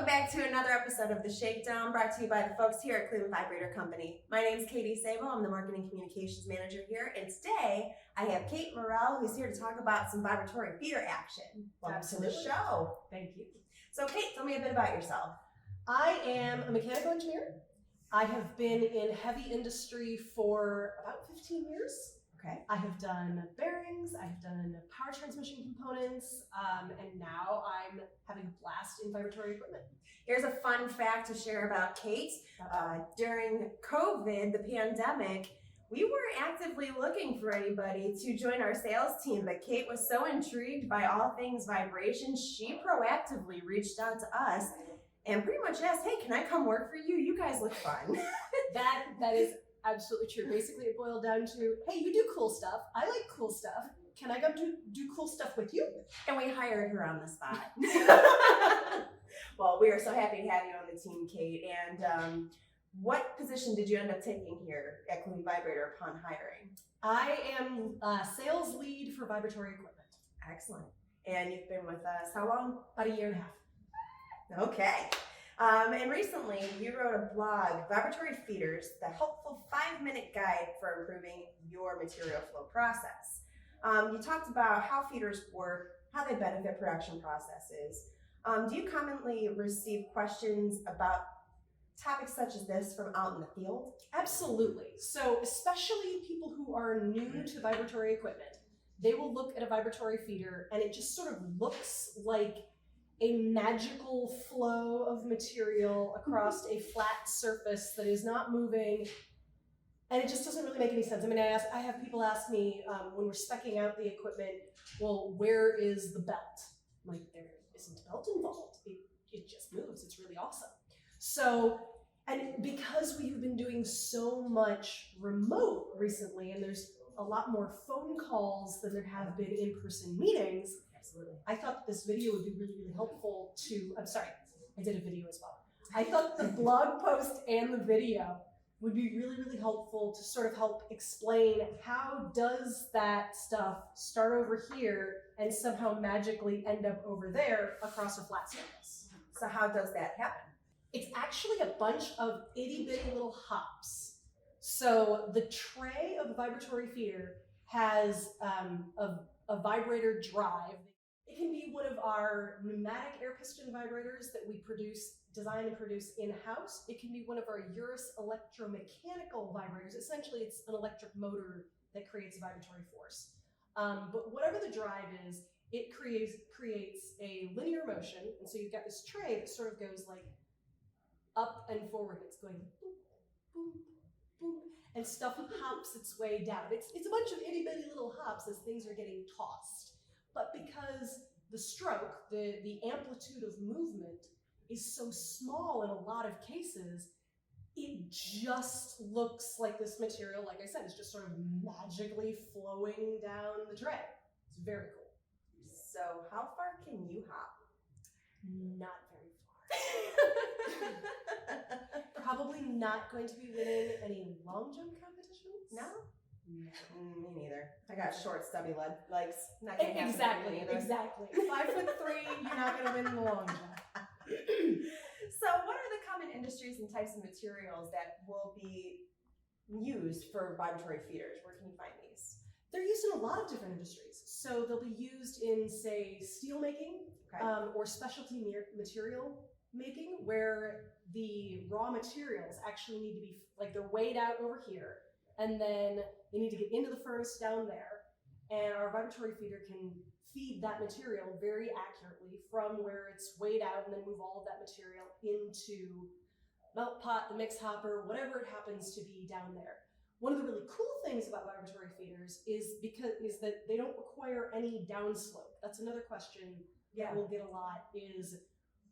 Welcome back to another episode of the Shakedown, brought to you by the folks here at Cleveland Vibrator Company. My name is Katy, Sabo. I'm the Marketing Communications Manager here, and today I have Kate Morel, who's here to talk about some vibratory feeder action. Welcome to the show. Thank you. So Kate, tell me a bit about yourself. I am a mechanical engineer. I have been in heavy industry for about 15 years. Okay. I have done bearings, I've done power transmission components, and now I'm having a blast in vibratory equipment. Here's a fun fact to share about Kate. During COVID, the pandemic, we were actively looking for anybody to join our sales team, but Kate was so intrigued by all things vibration, she proactively reached out to us and pretty much asked, hey, can I come work for you? You guys look fun. That is absolutely true. Basically, it boiled down to, hey, you do cool stuff. I like cool stuff. Can I come do cool stuff with you? And we hired her on the spot. Well, we are so happy to have you on the team, Kate. And what position did you end up taking here at Cleveland Vibrator upon hiring? I am sales lead for vibratory equipment. Excellent. And you've been with us how long? About a year and a half. Okay. And recently you wrote a blog, Vibratory Feeders, the helpful 5-minute guide for improving your material flow process. You talked about how feeders work, how they benefit production processes. Do you commonly receive questions about topics such as this from out in the field? Absolutely. So especially people who are new to vibratory equipment, they will look at a vibratory feeder and it just sort of looks like a magical flow of material across a flat surface that is not moving, and it just doesn't really make any sense. I mean, I have people ask me when we're speccing out the equipment, well, where is the belt? I'm like, there isn't a belt involved. It just moves. It's really awesome. So, and because we've been doing so much remote recently, and there's a lot more phone calls than there have been in-person meetings, absolutely, I thought this video would be really, really helpful to, I'm sorry, I did a video as well. I thought the blog post and the video would be really, really helpful to sort of help explain how does that stuff start over here and somehow magically end up over there across a flat surface. So how does that happen? It's actually a bunch of itty bitty little hops. So the tray of the vibratory feeder has a vibrator drive. It can be one of our pneumatic air piston vibrators that we design and produce in-house. It can be one of our Urus electromechanical vibrators. Essentially, it's an electric motor that creates a vibratory force. But whatever the drive is, it creates a linear motion. And so you've got this tray that sort of goes like up and forward. It's going boom, boom, boom, and stuff hops its way down. It's a bunch of itty bitty little hops as things are getting tossed. But because the stroke, the amplitude of movement is so small in a lot of cases, it just looks like this material, like I said, is just sort of magically flowing down the tray. It's very cool. So how far can you hop? Not very far. Probably not going to be winning any long jump competitions. No? No. Me neither. I got short, stubby legs. Not gonna happen Exactly, for me either. exactly. 5'3", you're not going to win the long jump. So what are the common industries and types of materials that will be used for vibratory feeders? Where can you find these? They're used in a lot of different industries. So they'll be used in, say, steel making, Okay. or specialty material making, where the raw materials actually need to be, like, they're weighed out over here, and then they need to get into the furnace down there, and our vibratory feeder can feed that material very accurately from where it's weighed out and then move all of that material into melt pot, the mix hopper, whatever it happens to be down there. One of the really cool things about vibratory feeders is that they don't require any downslope. That's another question that we'll get a lot is,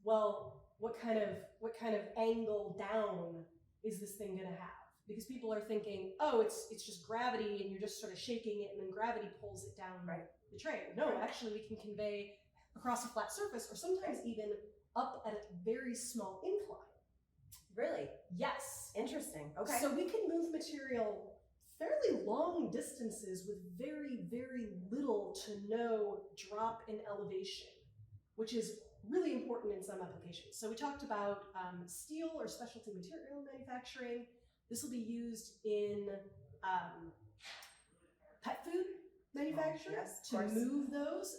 well, what kind of angle down is this thing gonna have? Because people are thinking, oh, it's just gravity and you're just sort of shaking it and then gravity pulls it down the tray. No, actually we can convey across a flat surface or sometimes even up at a very small incline. Really? Yes. Interesting. Okay. So we can move material fairly long distances with very, very little to no drop in elevation which is really important in some applications. So we talked about steel or specialty material manufacturing. This will be used in pet food manufacturing yes, of to course. move those.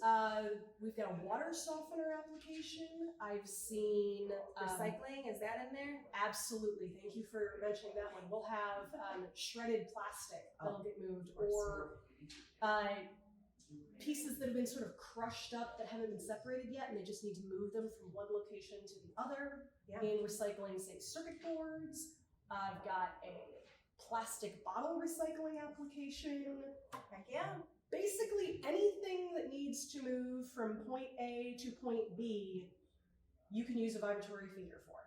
We've got a water softener application. I've seen Recycling, is that in there? absolutely. Thank you for mentioning that one. We'll have shredded plastic that'll get moved, or pieces that have been sort of crushed up that haven't been separated yet, and they just need to move them from one location to the other. Yeah. In recycling, say, circuit boards. I've got a plastic bottle recycling application. Heck yeah. Basically anything that needs to move from point A to point B, you can use a vibratory feeder for.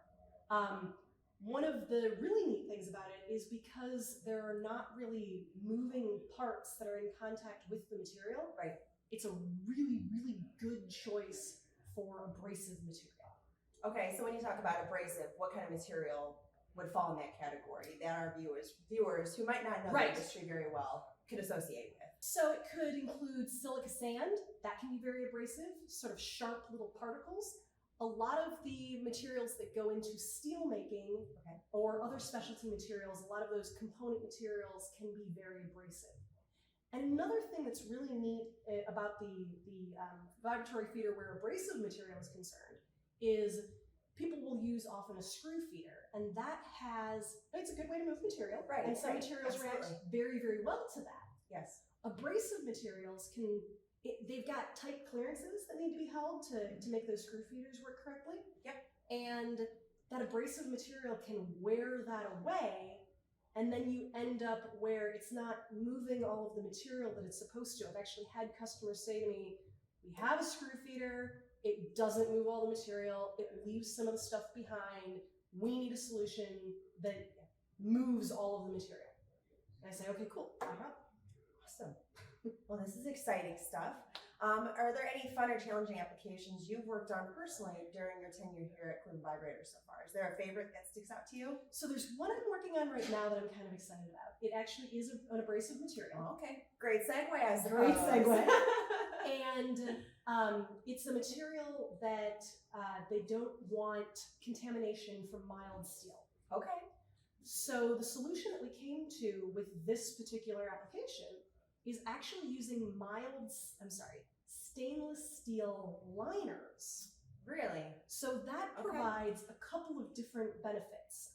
One of the really neat things about it is because there are not really moving parts that are in contact with the material. Right. It's a really, really good choice for abrasive material. Okay, so when you talk about abrasive, what kind of material would fall in that category that our viewers who might not know the industry very well could associate with? So it could include silica sand. That can be very abrasive, sort of sharp little particles. A lot of the materials that go into steel making or other specialty materials, a lot of those component materials can be very abrasive. And another thing that's really neat about the vibratory feeder where abrasive material is concerned is people will use often a screw feeder, and that it's a good way to move material. Right. And some materials react very, very well to that. Yes. Abrasive materials they've got tight clearances that need to be held to make those screw feeders work correctly. Yep. And that abrasive material can wear that away, and then you end up where it's not moving all of the material that it's supposed to. I've actually had customers say to me, we have a screw feeder, it doesn't move all the material, it leaves some of the stuff behind, we need a solution that moves all of the material. And I say, okay, cool, no problem. Awesome. Well, this is exciting stuff. Are there any fun or challenging applications you've worked on personally during your tenure here at Cleveland Vibrator so far? Is there a favorite that sticks out to you? So there's one I'm working on right now that I'm kind of excited about. It actually is an abrasive material. Oh, okay. Great segue, I suppose. Great segue. And it's a material that they don't want contamination from mild steel. Okay. So the solution that we came to with this particular application is actually using stainless steel liners. Really? So that provides a couple of different benefits.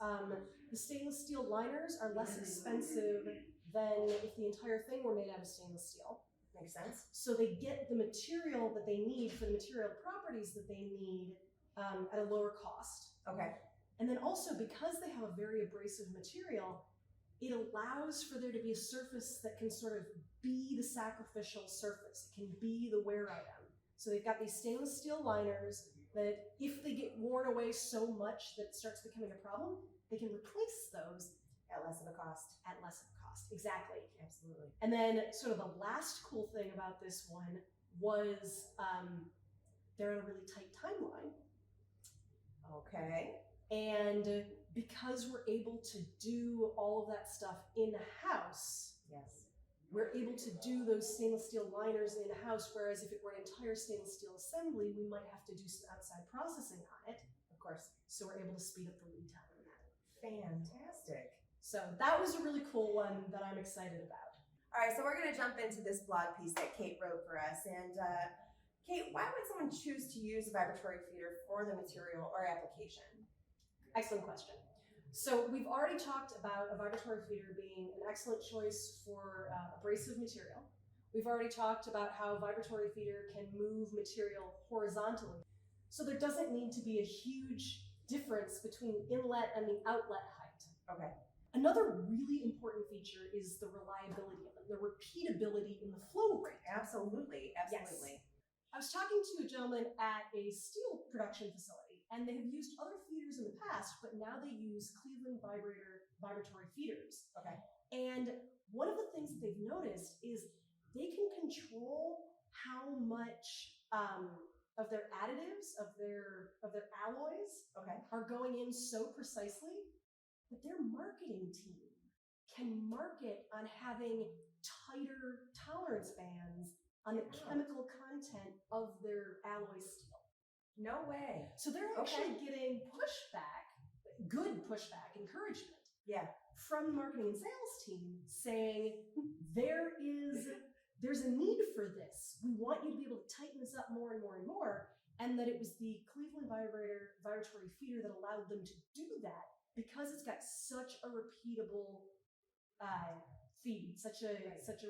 The stainless steel liners are less expensive than if the entire thing were made out of stainless steel. Makes sense. So they get the material that they need for the material properties that they need at a lower cost. Okay. And then also, because they have a very abrasive material, it allows for there to be a surface that can sort of be the sacrificial surface. It can be the wear item. So they've got these stainless steel liners that if they get worn away so much that it starts becoming a problem, they can replace those At less of a cost. at less of a cost. Exactly. Absolutely. And then sort of the last cool thing about this one was they're on a really tight timeline. Okay. And because we're able to do all of that stuff in-house, yes, we're able to do those stainless steel liners in-house, whereas if it were an entire stainless steel assembly, we might have to do some outside processing on it. of course. So we're able to speed up the lead time on that. Fantastic. So that was a really cool one that I'm excited about. All right, so we're going to jump into this blog piece that Kate wrote for us. And Kate, why would someone choose to use a vibratory feeder for the material or application? Excellent question. So we've already talked about a vibratory feeder being an excellent choice for abrasive material. We've already talked about how a vibratory feeder can move material horizontally. So there doesn't need to be a huge difference between the inlet and the outlet height. Okay. Another really important feature is the reliability of it, the repeatability in the flow rate. Absolutely, absolutely. Yes. I was talking to a gentleman at a steel production facility, and they have used other feeders in the past, but now they use Cleveland Vibratory feeders. Okay. And one of the things that they've noticed is they can control how much of their additives, of their alloys, are going in so precisely that their marketing team can market on having tighter tolerance bands on the chemical content of their alloy steel. No way. So they're actually getting pushback, good pushback, encouragement. Yeah. From the marketing and sales team saying there's a need for this. We want you to be able to tighten this up more and more and more. And that it was the Cleveland Vibratory feeder that allowed them to do that because it's got such a repeatable feed, such a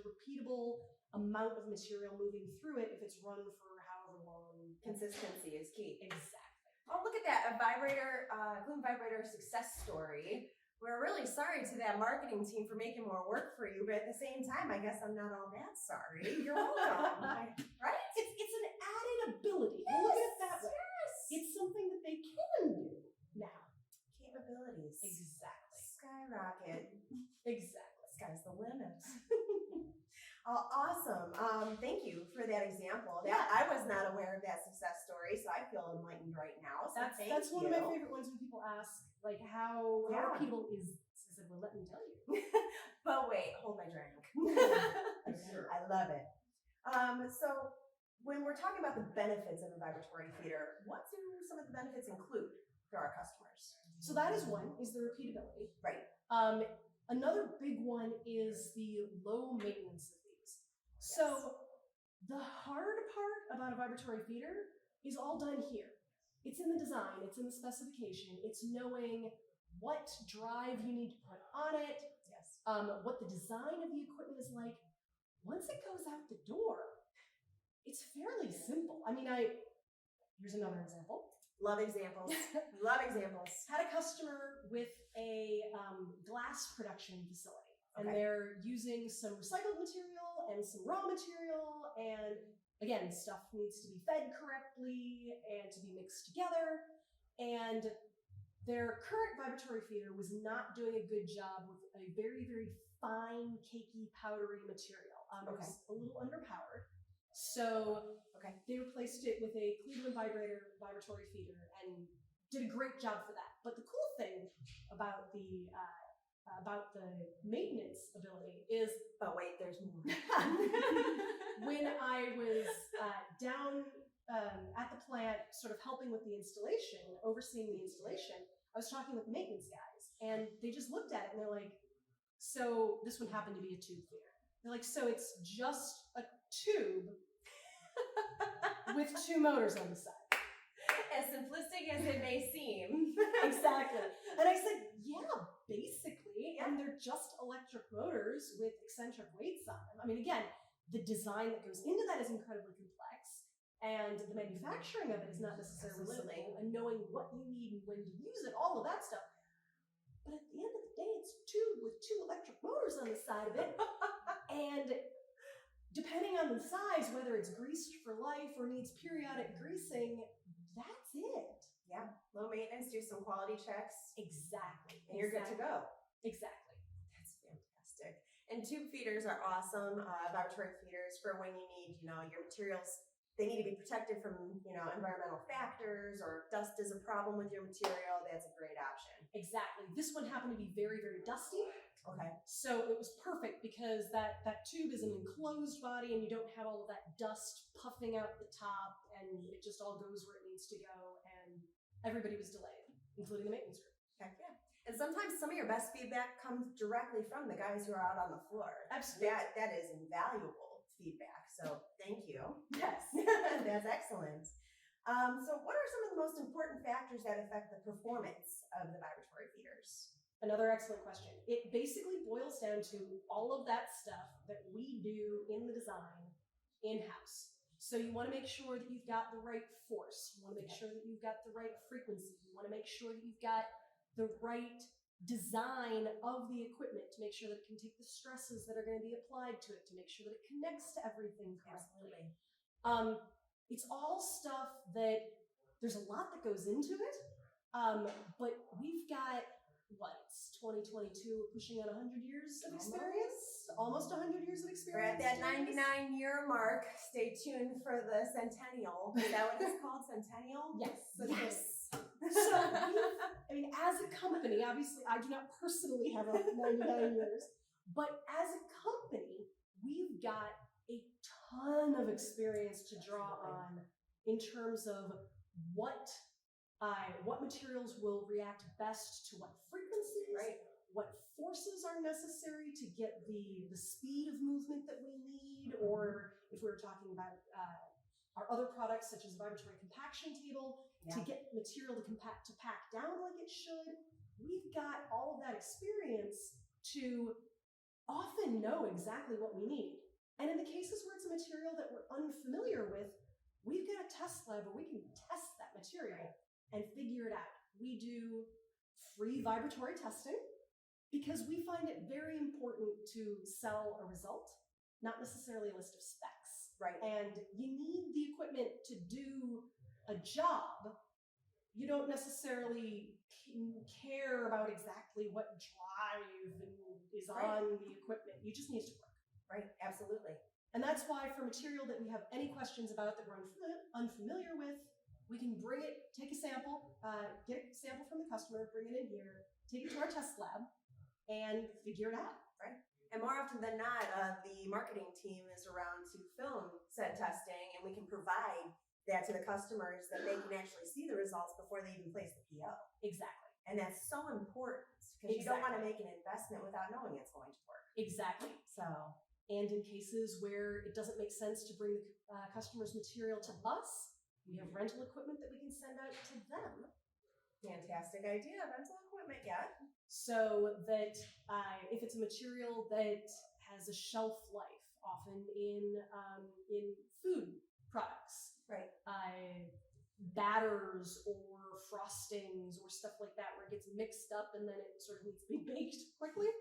repeatable amount of material moving through it if it's run for however long. Consistency is key. Exactly. Oh, look at that. A Cleveland Vibrator success story. We're really sorry to that marketing team for making more work for you, but at the same time, I guess I'm not all that sorry. You're welcome. Right? It's an added ability. Yes, Look at it that way. Yes. It's something that they can do now. Capabilities. Exactly. Skyrocket. Exactly. Sky's the limit. Oh, awesome. Thank you for that example. I was not aware of that success story, so I feel enlightened right now. So that's one of my favorite ones when people ask, like, how repeatable is this? I said, well, let me tell you. But wait, hold my drink. Sure. I love it. So when we're talking about the benefits of a vibratory feeder, what do some of the benefits include for our customers? So that is one, is the repeatability. Right. Another big one is the low maintenance of these. Yes. So the hard part about a vibratory feeder is all done here. It's in the design, it's in the specification, it's knowing what drive you need to put on it, yes, what the design of the equipment is like. Once it goes out the door, it's fairly simple. I mean, here's another example. Love examples. Love examples. Had a customer with a glass production facility, and Okay. they're using some recycled material and some raw material, and again, stuff needs to be fed correctly and to be mixed together, and their current vibratory feeder was not doing a good job with a very, very fine, cakey, powdery material. It was a little underpowered. So they replaced it with a Cleveland Vibratory feeder and did a great job for that. But the cool thing about the maintenance ability is, oh wait, there's more. when I was down at the plant, sort of helping with the installation, overseeing the installation, I was talking with the maintenance guys, and they just looked at it and they're like, so this one happened to be a tube feeder. They're like, so it's just a tube with two motors on the side. As simplistic as it may seem. Exactly. And I said, yeah, basically. And they're just electric motors with eccentric weights on them. I mean, again, the design that goes into that is incredibly complex. And the manufacturing of it is not necessarily simple. And knowing what you need and when to use it, all of that stuff. But at the end of the day, it's a tube with two electric motors on the side of it. And depending on the size, whether it's greased for life or needs periodic greasing, that's it. Yeah. Low maintenance, do some quality checks. Exactly. And you're good to go. Exactly. That's fantastic. And tube feeders are awesome. Vibratory feeders for when you need, your materials, they need to be protected from, environmental factors, or if dust is a problem with your material, that's a great option. Exactly. This one happened to be very, very dusty. Okay. So it was perfect because that tube is an enclosed body and you don't have all of that dust puffing out the top, and it just all goes where it needs to go, and everybody was delayed, including the maintenance group. Heck yeah. And sometimes some of your best feedback comes directly from the guys who are out on the floor. Absolutely. That is invaluable feedback. So thank you. Yes. That's excellent. So what are some of the most important factors that affect the performance of the vibratory feeders? Another excellent question. It basically boils down to all of that stuff that we do in the design in-house. So you want to make sure that you've got the right force. You want to make sure that you've got the right frequency. You want to make sure that you've got the right design of the equipment to make sure that it can take the stresses that are going to be applied to it, to make sure that it connects to everything correctly. Absolutely. It's all stuff that there's a lot that goes into it, but we've got, it's 2022, we're pushing on 100 years of experience, almost 100 years of experience. We're at that 99-year mark. Stay tuned for the centennial. Is that what it's called? Centennial? Yes. Yes. So, as a company, obviously I do not personally have 99 years, but as a company, we've got a ton of experience to draw on in terms of what materials will react best to what frequencies, Right. what forces are necessary to get the speed of movement that we need, or if we were talking about our other products such as vibratory compaction table, to get material to pack down like it should. We've got all of that experience to often know exactly what we need. And in the cases where it's a material that we're unfamiliar with, we've got a test lab where we can test that material and figure it out. We do free vibratory testing because we find it very important to sell a result, not necessarily a list of specs. Right. And you need the equipment to do a job. You don't necessarily care about exactly what drive is on the equipment. You just need it to work. Right, absolutely. And that's why for material that we have any questions about that we're unfamiliar with, we can bring it, take a sample, get a sample from the customer, bring it in here, take it to our test lab, and figure it out. Right. And more often than not, the marketing team is around to film said testing, and we can provide that to the customers that they can actually see the results before they even place the PO. Exactly. And that's so important because you don't want to make an investment without knowing it's going to work. Exactly. So, and in cases where it doesn't make sense to bring the customer's material to us, we have rental equipment that we can send out to them. fantastic idea. Rental equipment, yeah. So that if it's a material that has a shelf life, often in food products, Right. Batters or frostings or stuff like that, where it gets mixed up and then it sort of needs to be baked quickly.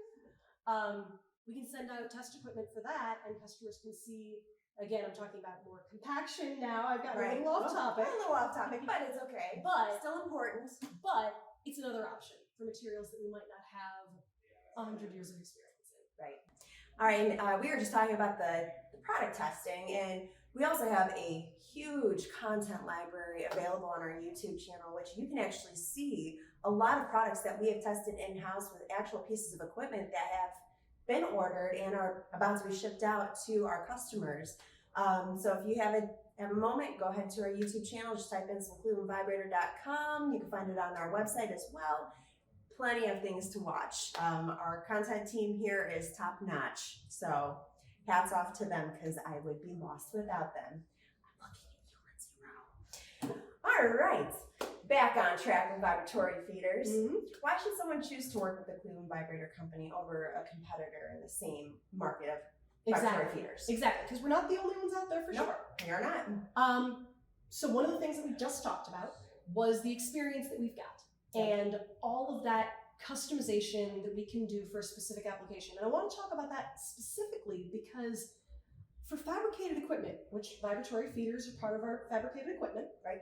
We can send out test equipment for that, and customers can see. Again, I'm talking about more compaction now. I've gotten a little off topic. A little off topic, but it's okay. But still important. But it's another option for materials that we might not have 100 years of experience in. Right. All right. And, we were just talking about the product testing, and we also have a huge content library available on our YouTube channel, which you can actually see a lot of products that we have tested in-house with actual pieces of equipment that have been ordered and are about to be shipped out to our customers. So if you have a moment, go ahead to our YouTube channel, just type in clevelandvibrator.com. You can find it on our website as well. Plenty of things to watch. Our content team here is top notch. So hats off to them, because I would be lost without them. I'm looking at you, Zero. All right. Back on track with vibratory feeders. Why should someone choose to work with the Cleveland Vibrator Company over a competitor in the same market of vibratory feeders? Exactly, because we're not the only ones out there for sure. We are not. So one of the things that we just talked about was the experience that we've got and all of that customization that we can do for a specific application. And I want to talk about that specifically because for fabricated equipment, which vibratory feeders are part of our fabricated equipment, right?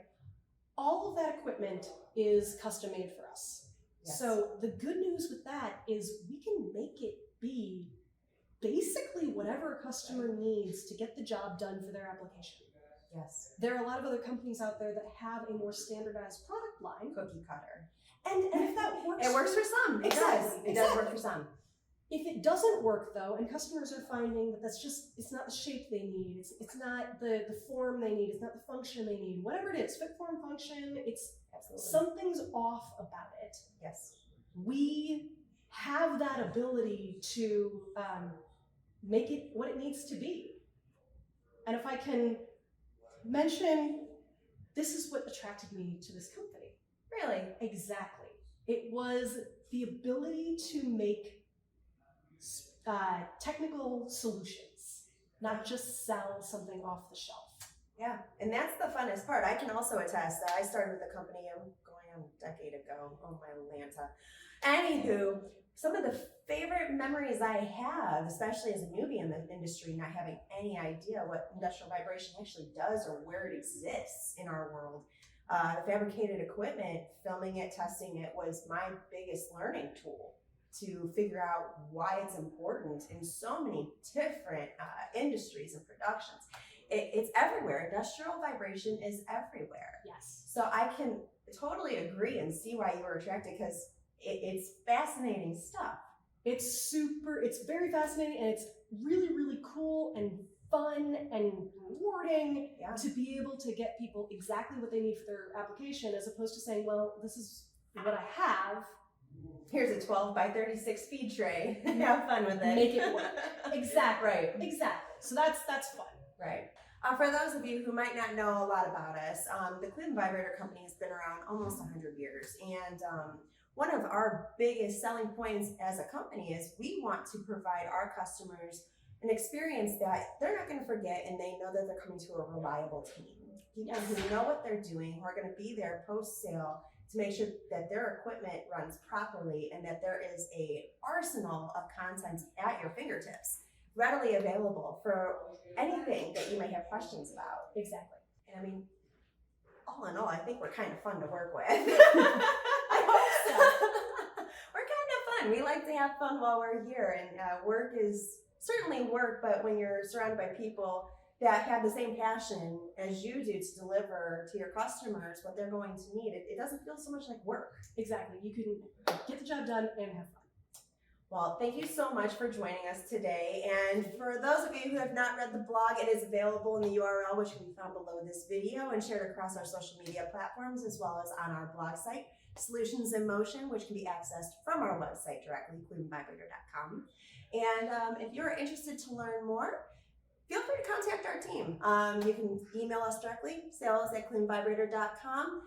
All of that equipment is custom made for us. Yes. So the good news with that is we can make it be basically whatever a customer needs to get the job done for their application. Yes. There are a lot of other companies out there that have a more standardized product line. Cookie cutter. And if that works, it works for some. It does. It does work for some. If it doesn't work though, and customers are finding that it's not the shape they need, it's not the form they need, it's not the function they need, whatever it is, fit, form, function, it's something's off about it. Yes. We have that ability to make it what it needs to be. And if I can mention, this is what attracted me to this company. Really? Exactly. It was the ability to make technical solutions, not just sell something off the shelf. Yeah, and that's the funnest part. I can also attest that I started with the company going on a decade ago. Oh my Lanta. Anywho, some of the favorite memories I have, especially as a newbie in the industry, not having any idea what industrial vibration actually does or where it exists in our world. The fabricated equipment, filming it, testing it was my biggest learning tool to figure out why it's important in so many different industries and productions. It's everywhere. Industrial vibration is everywhere. Yes. So I can totally agree and see why you were attracted, because it's fascinating stuff. It's very fascinating, and it's really, really cool and fun and rewarding Yeah. to be able to get people exactly what they need for their application, as opposed to saying, well, this is what I have. Here's a 12 by 36 feed tray. Have fun with it. Make it work. Exactly. Right. Exactly. So that's fun. Right. For those of you who might not know a lot about us, the Cleveland Vibrator Company has been around almost 100 years. And one of our biggest selling points as a company is we want to provide our customers an experience that they're not going to forget, and they know that they're coming to a reliable team. People who know what they're doing, who are going to be there post-sale to make sure that their equipment runs properly and that there is a arsenal of content at your fingertips, readily available for anything that you may have questions about. Exactly. And I mean, all in all, I think we're kind of fun to work with. I hope so. We're kind of fun. We like to have fun while we're here, and work is certainly work, but when you're surrounded by people that have the same passion as you do to deliver to your customers what they're going to need, it doesn't feel so much like work. Exactly. You can get the job done and have fun. Well, thank you so much for joining us today. And for those of you who have not read the blog, it is available in the URL, which can be found below this video and shared across our social media platforms, as well as on our blog site, Solutions in Motion, which can be accessed from our website directly, clevelandvibrator.com. And if you're interested to learn more, feel free to contact our team. You can email us directly, sales@clevelandvibrator.com.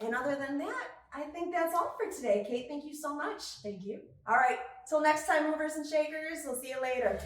And other than that, I think that's all for today. Kate, thank you so much. Thank you. All right, till next time, movers and shakers, we'll see you later.